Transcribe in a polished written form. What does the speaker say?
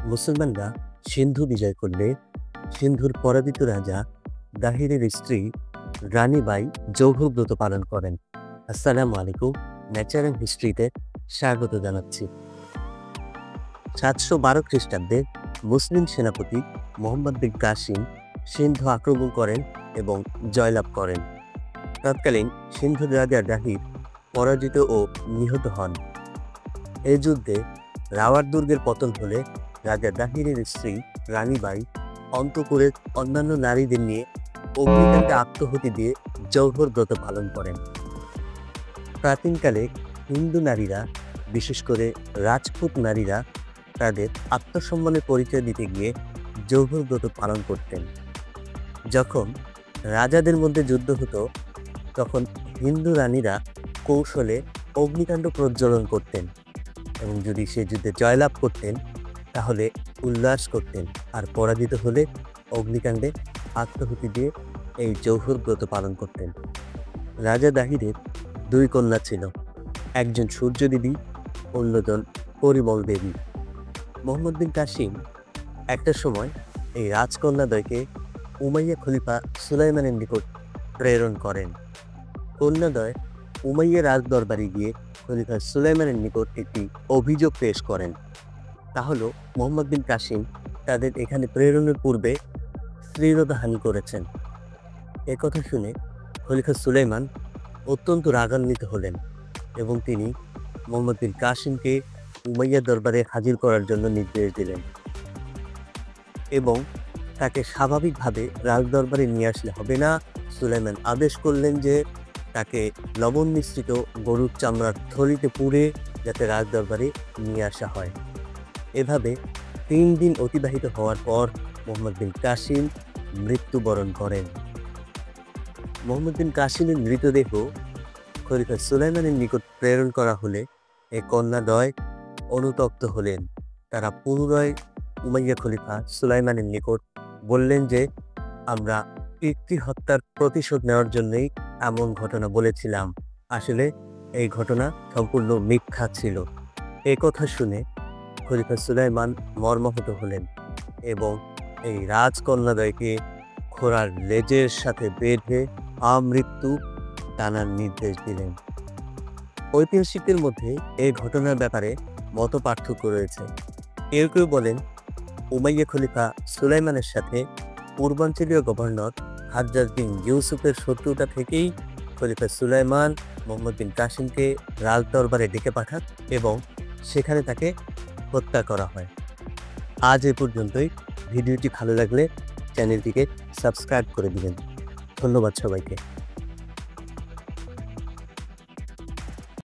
মুসলমানরা সিন্ধু বিজয় করলে সিন্ধুর পরাজিত রাজা দাহিরের স্ত্রী রানীবাই যৌহব্রত পালন করেন। আসসালামু আলাইকুম, নেচার অ্যান্ড হিস্ট্রিতে স্বাগত জানাচ্ছি। 712 খ্রিস্টাব্দে মুসলিম সেনাপতি মোহাম্মদ বিন কাসিম সিন্ধু আক্রমণ করেন এবং জয়লাভ করেন। তৎকালীন সিন্ধুর রাজা দাহির পরাজিত ও নিহত হন। এই যুদ্ধে রাওয়ার দুর্গের পতন হলে রাজা দাহিরের স্ত্রী রানীবাই অন্তঃপুরে অন্যান্য নারীদের নিয়ে অগ্নিকাণ্ডে আত্মাহুতি দিয়ে জৌহর ব্রত পালন করেন। প্রাচীনকালে হিন্দু নারীরা, বিশেষ করে রাজপুত নারীরা, তাদের আত্মসম্মানের পরিচয় দিতে গিয়ে জৌহর ব্রত পালন করতেন। যখন রাজাদের মধ্যে যুদ্ধ হতো তখন হিন্দু রানীরা কৌশলে অগ্নিকাণ্ড প্রজ্বলন করতেন এবং যদি সে যুদ্ধে জয়লাভ করতেন তাহলে উল্লাস করতেন, আর পরাজিত হলে অগ্নিকাণ্ডে আত্মাহুতি দিয়ে এই জৌহর ব্রত পালন করতেন। রাজা দাহিরের 2 কন্যা ছিল, একজন সূর্য দেবী, অন্যজন পরিমল দেবী। মোহাম্মদ বিন কাসিম একটা সময় এই রাজকন্যাদ্বয়কে উমাইয়া খলিফা সুলাইমানের নিকট প্রেরণ করেন। কন্যাদ্বয় উমাইয়া রাজদরবারে গিয়ে খলিফা সুলাইমানের নিকট একটি অভিযোগ পেশ করেন। তা হলো মোহাম্মদ বিন কাসিম তাদের এখানে প্রেরণের পূর্বে শ্লীলতাহানি করেছেন। একথা শুনে খলিফা সুলাইমান অত্যন্ত রাগান্বিত হলেন এবং তিনি মোহাম্মদ বিন কাসিমকে উমাইয়া দরবারে হাজির করার জন্য নির্দেশ দিলেন এবং তাকে স্বাভাবিকভাবে রাজদরবারে নিয়ে আসলে হবে না। সুলাইমান আদেশ করলেন যে তাকে লবণ মিশ্রিত গরুর চামড়ার থলিতে পুড়ে যাতে রাজদরবারে নিয়ে আসা হয়। এভাবে 3 দিন অতিবাহিত হওয়ার পর মোহাম্মদ বিন কাসিম মৃত্যুবরণ করেন। মোহাম্মদ বিন কাসিমের মৃতদেহ খলিফা সুলাইমানের নিকট প্রেরণ করা হলে এই কন্যাদ্বয় অনুতপ্ত হলেন। তারা পুনরায় উমাইয়া খলিফা সুলাইমানের নিকট বললেন যে আমরা পিতৃ হত্যার প্রতিশোধ নেওয়ার জন্যই এমন ঘটনা বলেছিলাম, আসলে এই ঘটনা সম্পূর্ণ মিথ্যা ছিল। এই কথা শুনে খলিফা সুলাইমান মর্মাহত হলেন এবং এই রাজকন্যাদ্বয়কে ঘোড়ার লেজের সাথে বেঁধে আমৃত্যু টানার নির্দেশ দিলেন। ঐতিহাসিকদের মধ্যে এই ঘটনার ব্যাপারে মত পার্থক্য রয়েছে। কেউ কেউ বলেন উমাইয়া খলিফা সুলাইমানের সাথে পূর্বাঞ্চলীয় গভর্নর হাজ্জাজ বিন ইউসুফের শত্রুতা থেকেই খলিফা সুলাইমান মোহাম্মদ বিন কাসিমকে রাজদরবারে ডেকে পাঠান এবং সেখানে তাকে হত্যা করা হয়। আজ এ পর্যন্তই। ভিডিওটি ভালো লাগলে চ্যানেলটিকে সাবস্ক্রাইব করে দিবেন। ধন্যবাদ সবাইকে।